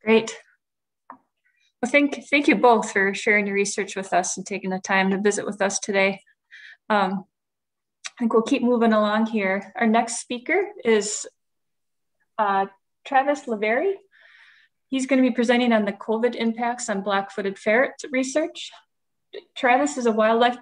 Great. Well, thank you both for sharing your research with us and taking the time to visit with us today. I think we'll keep moving along here. Our next speaker is Travis Livieri. He's going to be presenting on the COVID impacts on black-footed ferret research. Travis is a wildlife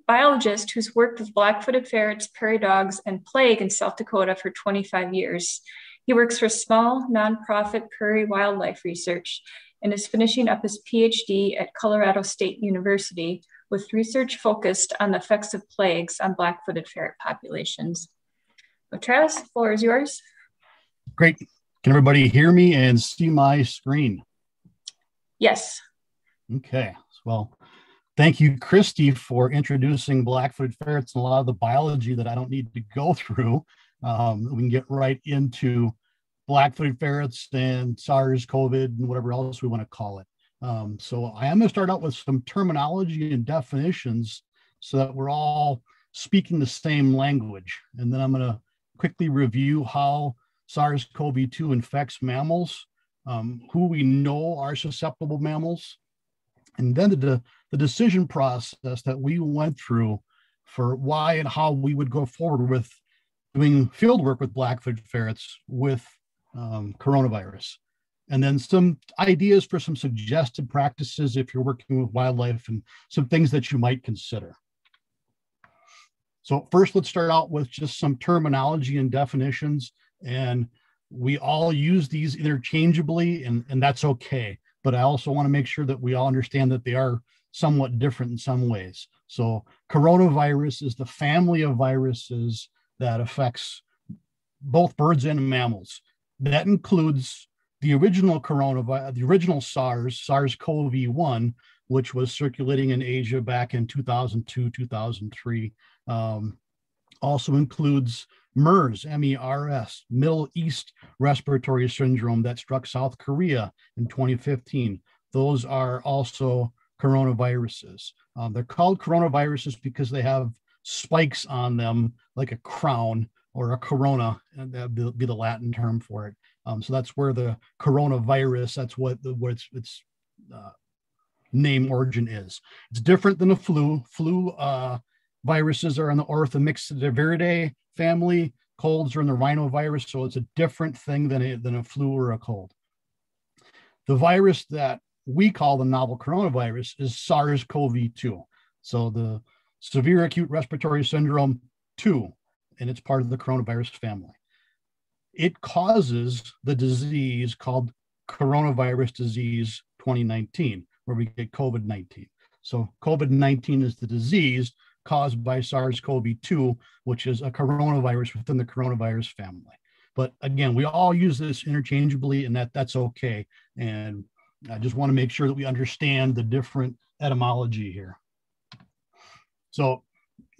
biologist who's worked with black-footed ferrets, prairie dogs, and plague in South Dakota for 25 years. He works for small, nonprofit prairie wildlife research and is finishing up his PhD at Colorado State University with research focused on the effects of plagues on black-footed ferret populations. So Travis, the floor is yours. Great. Can everybody hear me and see my screen? Yes. Okay. Well, thank you, Christy, for introducing black-footed ferrets and a lot of the biology that I don't need to go through. We can get right into black-footed ferrets and SARS, COVID, and whatever else we want to call it. So I am going to start out with some terminology and definitions so that we're all speaking the same language. And then I'm going to quickly review how SARS-CoV-2 infects mammals, who we know are susceptible mammals, and then the decision process that we went through for why and how we would go forward with doing field work with black-footed ferrets with coronavirus. And then some ideas for some suggested practices if you're working with wildlife and some things that you might consider. So first, let's start out with just some terminology and definitions. And we all use these interchangeably, and that's okay. But I also want to make sure that we all understand that they are somewhat different in some ways. So coronavirus is the family of viruses that affects both birds and mammals. That includes the original coronavirus, the original SARS-CoV-1, which was circulating in Asia back in 2002, 2003. Also includes MERS, M-E-R-S, Middle East Respiratory Syndrome that struck South Korea in 2015. Those are also coronaviruses. They're called coronaviruses because they have spikes on them like a crown or a corona, and that would be the Latin term for it. So that's where the coronavirus, that's what its name origin is. It's different than the flu. Flu viruses are in the Orthomyxidiviridae family. Colds are in the rhinovirus, so it's a different thing than a flu or a cold. The virus that we call the novel coronavirus is SARS-CoV-2. So the severe acute respiratory syndrome 2, and it's part of the coronavirus family. It causes the disease called coronavirus disease 2019, where we get COVID-19. So COVID-19 is the disease caused by SARS-CoV-2, which is a coronavirus within the coronavirus family. But again, we all use this interchangeably, and that's okay. And I just want to make sure that we understand the different etymology here. So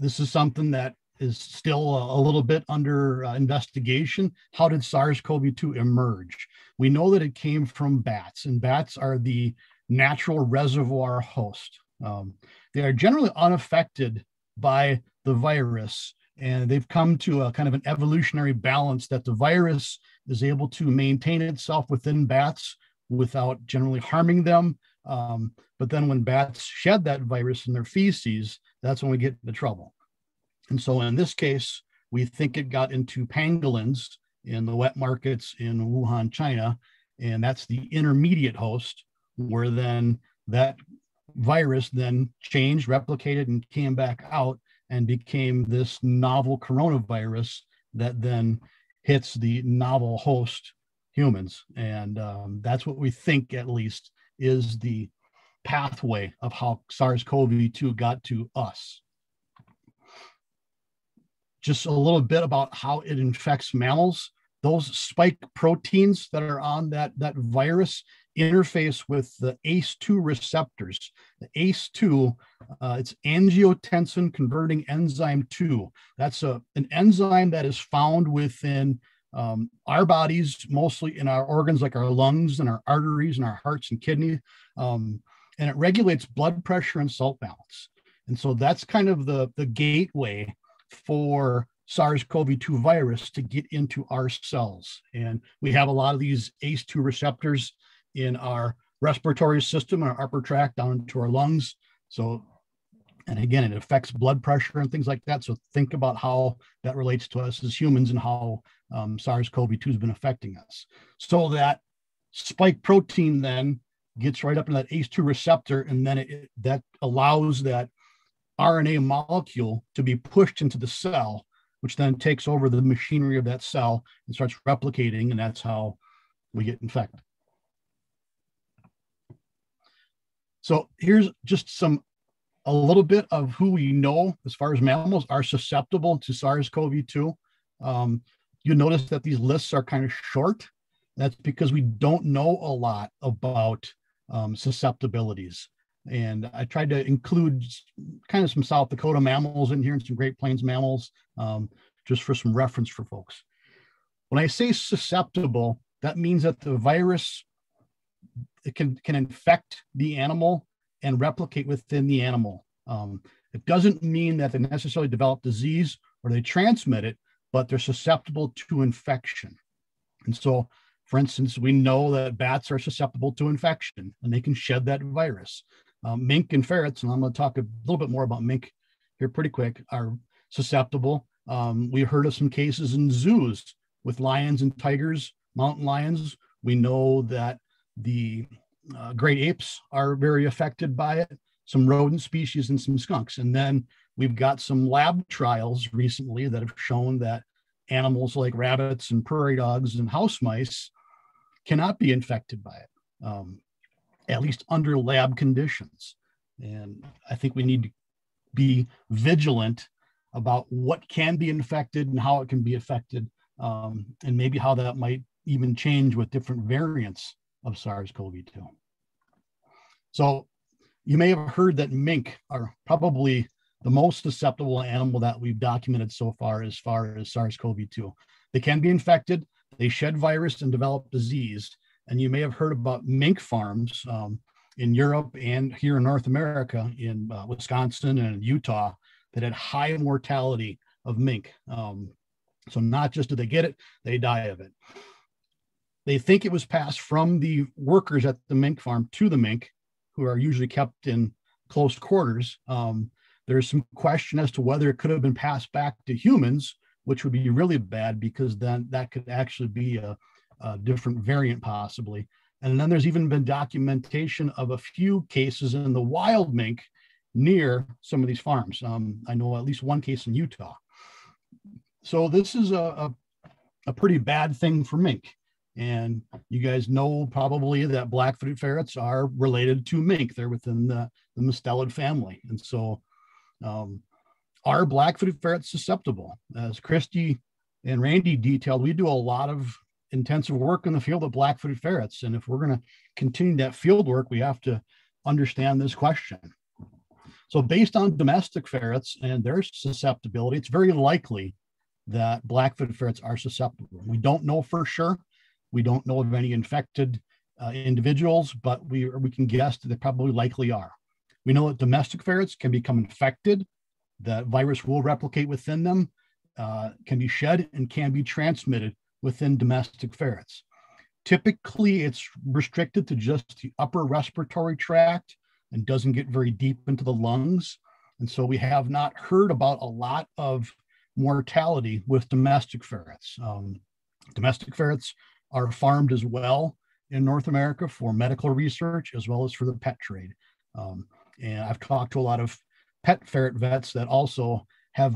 this is something that is still a little bit under investigation. How did SARS-CoV-2 emerge? We know that it came from bats, and bats are the natural reservoir host. They are generally unaffected by the virus, and they've come to a kind of an evolutionary balance that the virus is able to maintain itself within bats without generally harming them. But then when bats shed that virus in their feces, that's when we get into trouble. And so in this case, we think it got into pangolins in the wet markets in Wuhan, China, and that's the intermediate host, where then that virus then changed, replicated, and came back out and became this novel coronavirus that then hits the novel host humans. And that's what we think, at least, is the pathway of how SARS-CoV-2 got to us. Just a little bit about how it infects mammals. Those spike proteins that are on that virus interface with the ACE2 receptors. The ACE2, it's angiotensin converting enzyme 2. That's an enzyme that is found within our bodies, mostly in our organs like our lungs and our arteries and our hearts and kidneys. And it regulates blood pressure and salt balance. And so that's kind of the gateway for SARS-CoV-2 virus to get into our cells. And we have a lot of these ACE2 receptors in our respiratory system, our upper tract down into our lungs. So, and again, it affects blood pressure and things like that. So think about how that relates to us as humans and how SARS-CoV-2 has been affecting us. So that spike protein then gets right up in that ACE2 receptor, and then that allows that RNA molecule to be pushed into the cell, which then takes over the machinery of that cell and starts replicating, and that's how we get infected. So here's just a little bit of who we know as far as mammals are susceptible to SARS-CoV-2. You'll notice that these lists are kind of short. That's because we don't know a lot about susceptibilities. And I tried to include kind of some South Dakota mammals in here and some Great Plains mammals, just for some reference for folks. When I say susceptible, that means that the virus, it can infect the animal and replicate within the animal. It doesn't mean that they necessarily develop disease or they transmit it, but they're susceptible to infection. And so, for instance, we know that bats are susceptible to infection and they can shed that virus. Mink and ferrets, and I'm going to talk a little bit more about mink here pretty quick, are susceptible. We heard of some cases in zoos with lions and tigers, mountain lions. We know that the great apes are very affected by it, some rodent species and some skunks. And then we've got some lab trials recently that have shown that animals like rabbits and prairie dogs and house mice cannot be infected by it, at least under lab conditions. And I think we need to be vigilant about what can be infected and how it can be affected, and maybe how that might even change with different variants of SARS-CoV-2. So you may have heard that mink are probably the most susceptible animal that we've documented so far as SARS-CoV-2. They can be infected, they shed virus and develop disease. And you may have heard about mink farms in Europe and here in North America, in Wisconsin and Utah, that had high mortality of mink. So not just do they get it, they die of it. They think it was passed from the workers at the mink farm to the mink, who are usually kept in close quarters. There's some question as to whether it could have been passed back to humans, which would be really bad, because then that could actually be a different variant possibly. And then there's even been documentation of a few cases in the wild mink near some of these farms. I know at least one case in Utah. So this is a pretty bad thing for mink. And you guys know probably that black-footed ferrets are related to mink. They're within the mustelid family. And so are black-footed ferrets susceptible? As Christy and Randy detailed, we do a lot of intensive work in the field of black-footed ferrets. And if we're going to continue that field work, we have to understand this question. So based on domestic ferrets and their susceptibility, it's very likely that black-footed ferrets are susceptible. We don't know for sure. We don't know of any infected individuals, but we can guess that they probably likely are. We know that domestic ferrets can become infected. The virus will replicate within them, can be shed, and can be transmitted within domestic ferrets. Typically, it's restricted to just the upper respiratory tract and doesn't get very deep into the lungs. And so we have not heard about a lot of mortality with domestic ferrets. Domestic ferrets are farmed as well in North America for medical research as well as for the pet trade. And I've talked to a lot of pet ferret vets that also have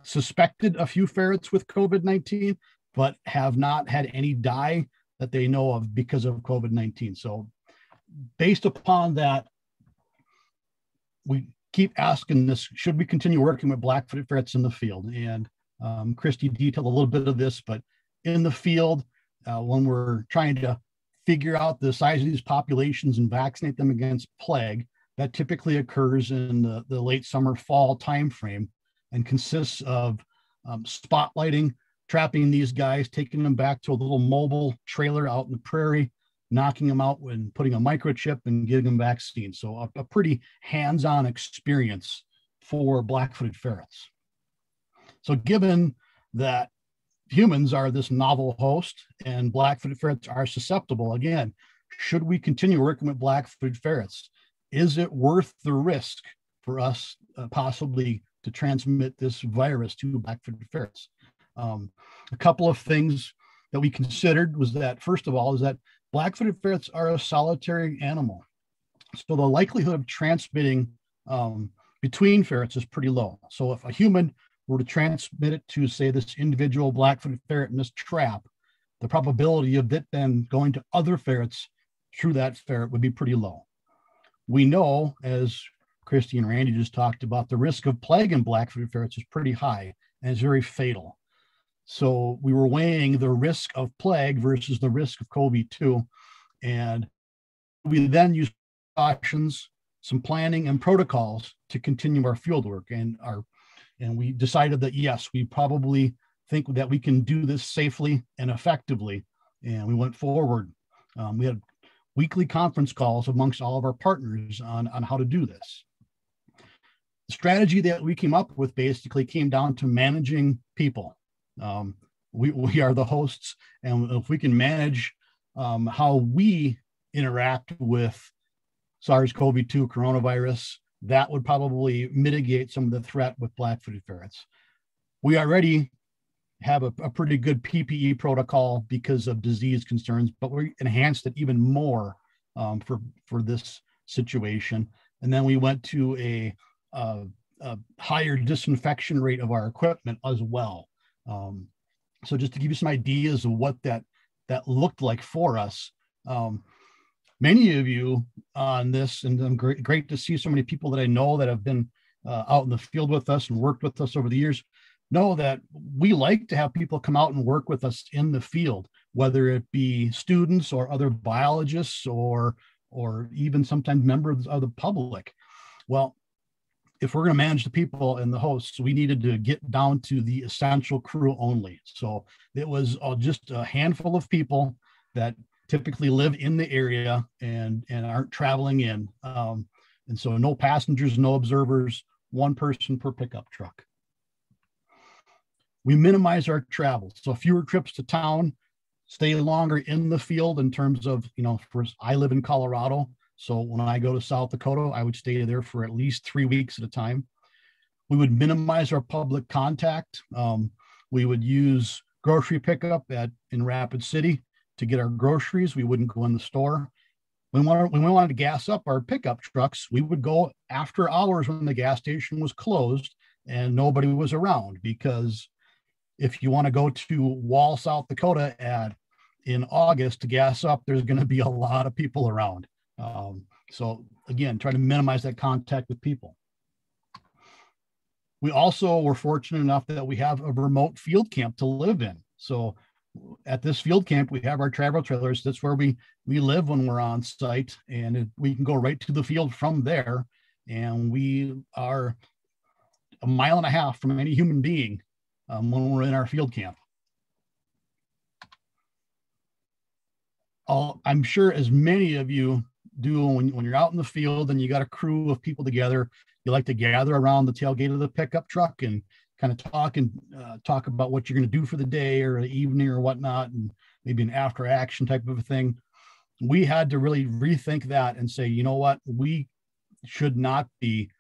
suspected a few ferrets with COVID-19, but have not had any die that they know of because of COVID-19. So based upon that, we keep asking this, should we continue working with black-footed ferrets in the field? And Christy detailed a little bit of this, but in the field, when we're trying to figure out the size of these populations and vaccinate them against plague, that typically occurs in the late summer, fall timeframe, and consists of spotlighting, trapping these guys, taking them back to a little mobile trailer out in the prairie, knocking them out and putting a microchip and giving them vaccine. So a pretty hands-on experience for black-footed ferrets. So given that humans are this novel host and black-footed ferrets are susceptible, again, should we continue working with black-footed ferrets? Is it worth the risk for us possibly to transmit this virus to black-footed ferrets? A couple of things that we considered was that, first of all, is that black-footed ferrets are a solitary animal. So the likelihood of transmitting between ferrets is pretty low. So if a human were to transmit it to, say, this individual black-footed ferret in this trap, the probability of it then going to other ferrets through that ferret would be pretty low. We know, as Christy and Randy just talked about, the risk of plague in black-footed ferrets is pretty high and is very fatal. So we were weighing the risk of plague versus the risk of COVID-2. And we then used precautions, some planning and protocols to continue our field work. And we decided that, yes, we probably think that we can do this safely and effectively. And we went forward. We had weekly conference calls amongst all of our partners on how to do this. The strategy that we came up with basically came down to managing people. We are the hosts, and if we can manage how we interact with SARS-CoV-2 coronavirus, that would probably mitigate some of the threat with black-footed ferrets. We already have a pretty good PPE protocol because of disease concerns, but we enhanced it even more for this situation. And then we went to a higher disinfection rate of our equipment as well. So just to give you some ideas of what that looked like for us, many of you on this, and I'm great to see so many people that I know that have been out in the field with us and worked with us over the years, know that we like to have people come out and work with us in the field, whether it be students or other biologists or even sometimes members of the public. Well, if we're going to manage the people and the hosts, we needed to get down to the essential crew only. So it was just a handful of people that typically live in the area and aren't traveling in. And so no passengers, no observers, one person per pickup truck. We minimize our travel. So fewer trips to town, stay longer in the field in terms of, I live in Colorado. So when I go to South Dakota, I would stay there for at least 3 weeks at a time. We would minimize our public contact. We would use grocery pickup in Rapid City to get our groceries. We wouldn't go in the store. When we wanted to gas up our pickup trucks, we would go after hours when the gas station was closed and nobody was around, because if you want to go to Wall, South Dakota in August to gas up, there's going to be a lot of people around. So again, try to minimize that contact with people. We also were fortunate enough that we have a remote field camp to live in. So at this field camp, we have our travel trailers. That's where we live when we're on site, and we can go right to the field from there. And we are a mile and a half from any human being when we're in our field camp. I'm sure as many of you do when you're out in the field and you got a crew of people together, you like to gather around the tailgate of the pickup truck and kind of talk about what you're going to do for the day or the evening or whatnot, and maybe an after action type of a thing. We had to really rethink that and say, you know what, we should not be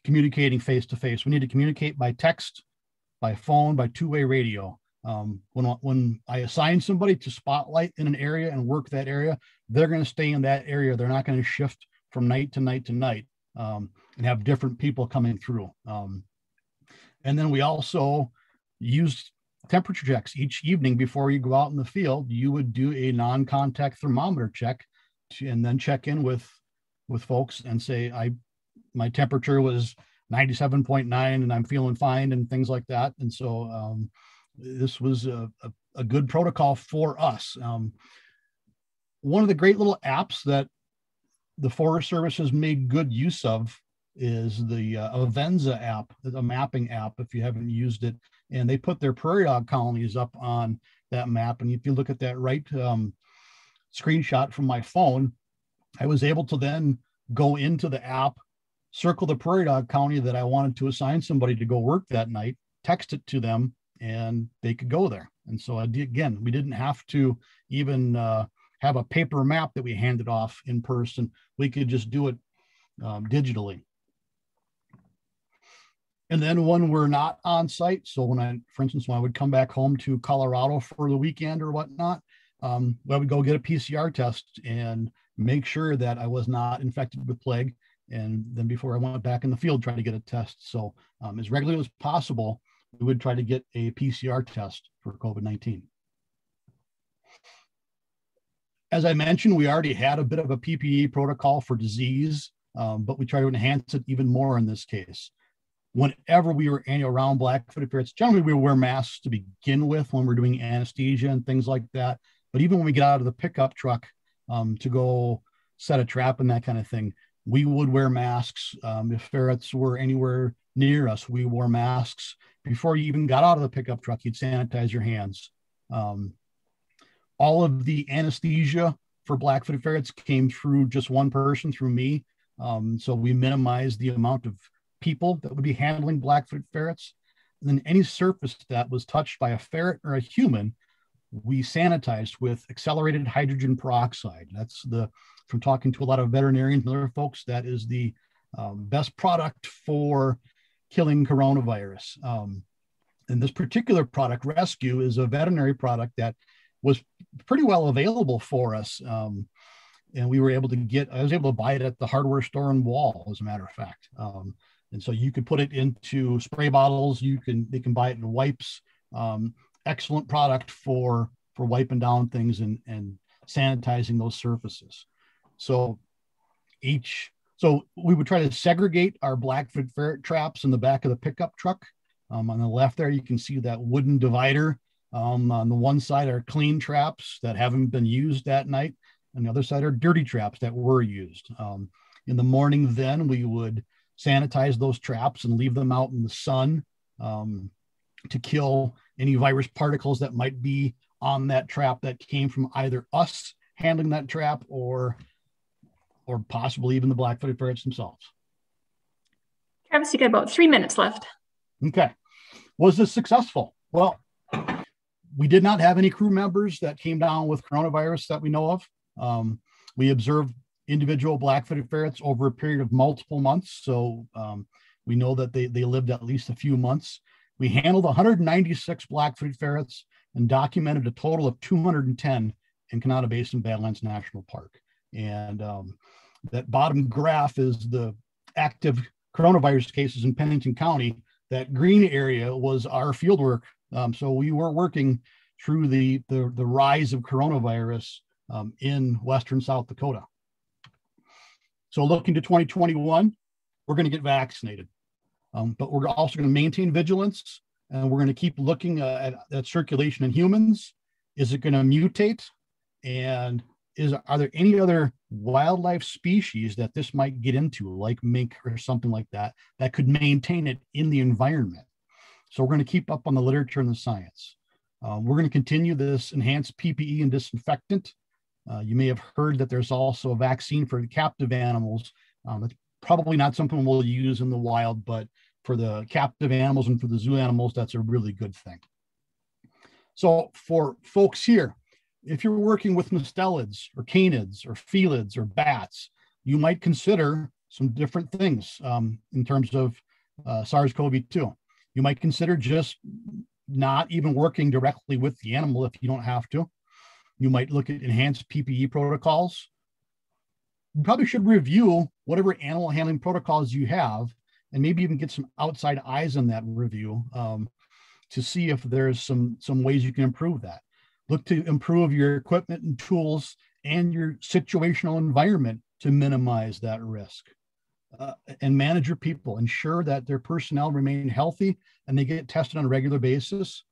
communicating face to face. We need to communicate by text, by phone, by two-way radio. When I assign somebody to spotlight in an area and work that area, they're going to stay in that area. They're not going to shift from night to night to night and have different people coming through. And then we also used temperature checks each evening before you go out in the field. You would do a non-contact thermometer check and then check in with folks and say, my temperature was 97.9 and I'm feeling fine and things like that. And so this was a good protocol for us. One of the great little apps that the Forest Service has made good use of is the Avenza app, a mapping app, if you haven't used it. And they put their prairie dog colonies up on that map. And if you look at that right screenshot from my phone, I was able to then go into the app circle the prairie dog county that I wanted to assign somebody to go work that night, text it to them, and they could go there. And so again, we didn't have to even have a paper map that we handed off in person. We could just do it digitally. And then when we're not on site, so for instance, when I would come back home to Colorado for the weekend or whatnot, I would go get a PCR test and make sure that I was not infected with plague. And then before I went back in the field, try to get a test. So as regularly as possible, we would try to get a PCR test for COVID-19. As I mentioned, we already had a bit of a PPE protocol for disease, but we try to enhance it even more in this case. Whenever we were around black-footed ferrets, generally we would wear masks to begin with when we're doing anesthesia and things like that. But even when we get out of the pickup truck to go set a trap and that kind of thing, we would wear masks. If ferrets were anywhere near us, we wore masks. Before you even got out of the pickup truck, you'd sanitize your hands. All of the anesthesia for black-footed ferrets came through just one person, through me. So we minimized the amount of people that would be handling black-footed ferrets. And then any surface that was touched by a ferret or a human, we sanitized with accelerated hydrogen peroxide. That's from talking to a lot of veterinarians and other folks, that is the best product for killing coronavirus. And this particular product, Rescue, is a veterinary product that was pretty well available for us. And I was able to buy it at the hardware store in Wall, as a matter of fact. And so you could put it into spray bottles. They can buy it in wipes. Excellent product for wiping down things and sanitizing those surfaces. So we would try to segregate our black-footed ferret traps in the back of the pickup truck. On the left there, you can see that wooden divider. On the one side are clean traps that haven't been used that night. On the other side are dirty traps that were used. In the morning then, we would sanitize those traps and leave them out in the sun to kill any virus particles that might be on that trap that came from either us handling that trap or possibly even the black-footed ferrets themselves. Travis, you got about 3 minutes left. Okay. Was this successful? Well, we did not have any crew members that came down with coronavirus that we know of. We observed individual black-footed ferrets over a period of multiple months. So we know that they lived at least a few months. We handled 196 black-footed ferrets and documented a total of 210 in Kanata Basin Badlands National Park. And that bottom graph is the active coronavirus cases in Pennington County. That green area was our field work. So we were working through the rise of coronavirus in Western South Dakota. So looking to 2021, we're going to get vaccinated, but we're also going to maintain vigilance, and we're going to keep looking at circulation in humans. Is it going to mutate? And are there any other wildlife species that this might get into, like mink or something like that, that could maintain it in the environment? So we're going to keep up on the literature and the science. We're going to continue this enhanced PPE and disinfectant. You may have heard that there's also a vaccine for the captive animals. It's probably not something we'll use in the wild, but for the captive animals and for the zoo animals, that's a really good thing. So for folks here, if you're working with mustelids or canids or felids or bats, you might consider some different things in terms of SARS-CoV-2. You might consider just not even working directly with the animal if you don't have to. You might look at enhanced PPE protocols. You probably should review whatever animal handling protocols you have, and maybe even get some outside eyes on that review to see if there's some ways you can improve that. Look to improve your equipment and tools and your situational environment to minimize that risk. And manage your people. Ensure that their personnel remain healthy and they get tested on a regular basis.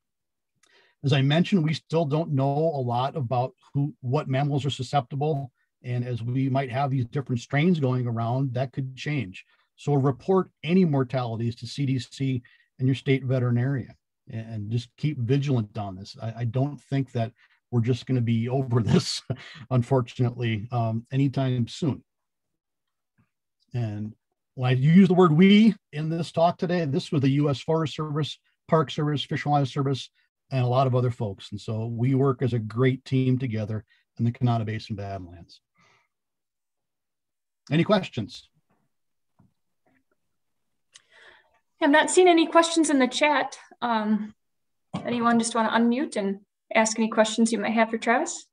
As I mentioned, we still don't know a lot about what mammals are susceptible. And as we might have these different strains going around, that could change. So report any mortalities to CDC and your state veterinarian, and just keep vigilant on this. I don't think that we're just going to be over this, unfortunately, anytime soon. And when you use the word we in this talk today, this was the U.S. Forest Service, Park Service, Fish and Wildlife Service, and a lot of other folks. And so we work as a great team together in the Kanata Basin Badlands. Any questions? I'm not seeing any questions in the chat. Anyone just want to unmute and ask any questions you might have for Travis?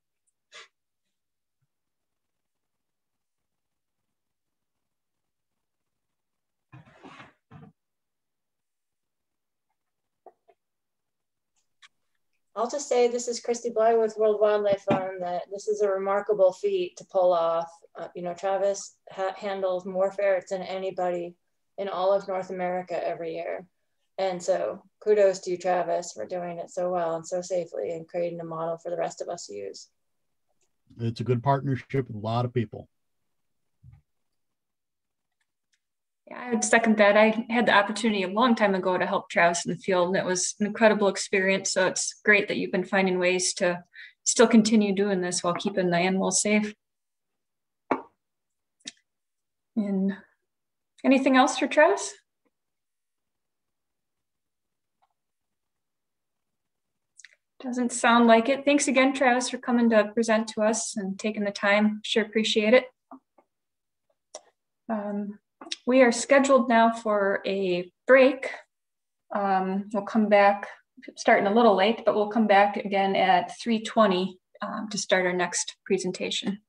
I'll just say this is Christy Bly with World Wildlife Fund, that this is a remarkable feat to pull off. You know, Travis handles more ferrets than anybody in all of North America every year. And so kudos to you, Travis, for doing it so well and so safely and creating a model for the rest of us to use. It's a good partnership with a lot of people. Yeah, I would second that. I had the opportunity a long time ago to help Travis in the field, and it was an incredible experience. So it's great that you've been finding ways to still continue doing this while keeping the animals safe. And anything else for Travis? Doesn't sound like it. Thanks again, Travis, for coming to present to us and taking the time. Sure appreciate it. We are scheduled now for a break. We'll come back, starting a little late, but we'll come back again at 3:20 to start our next presentation.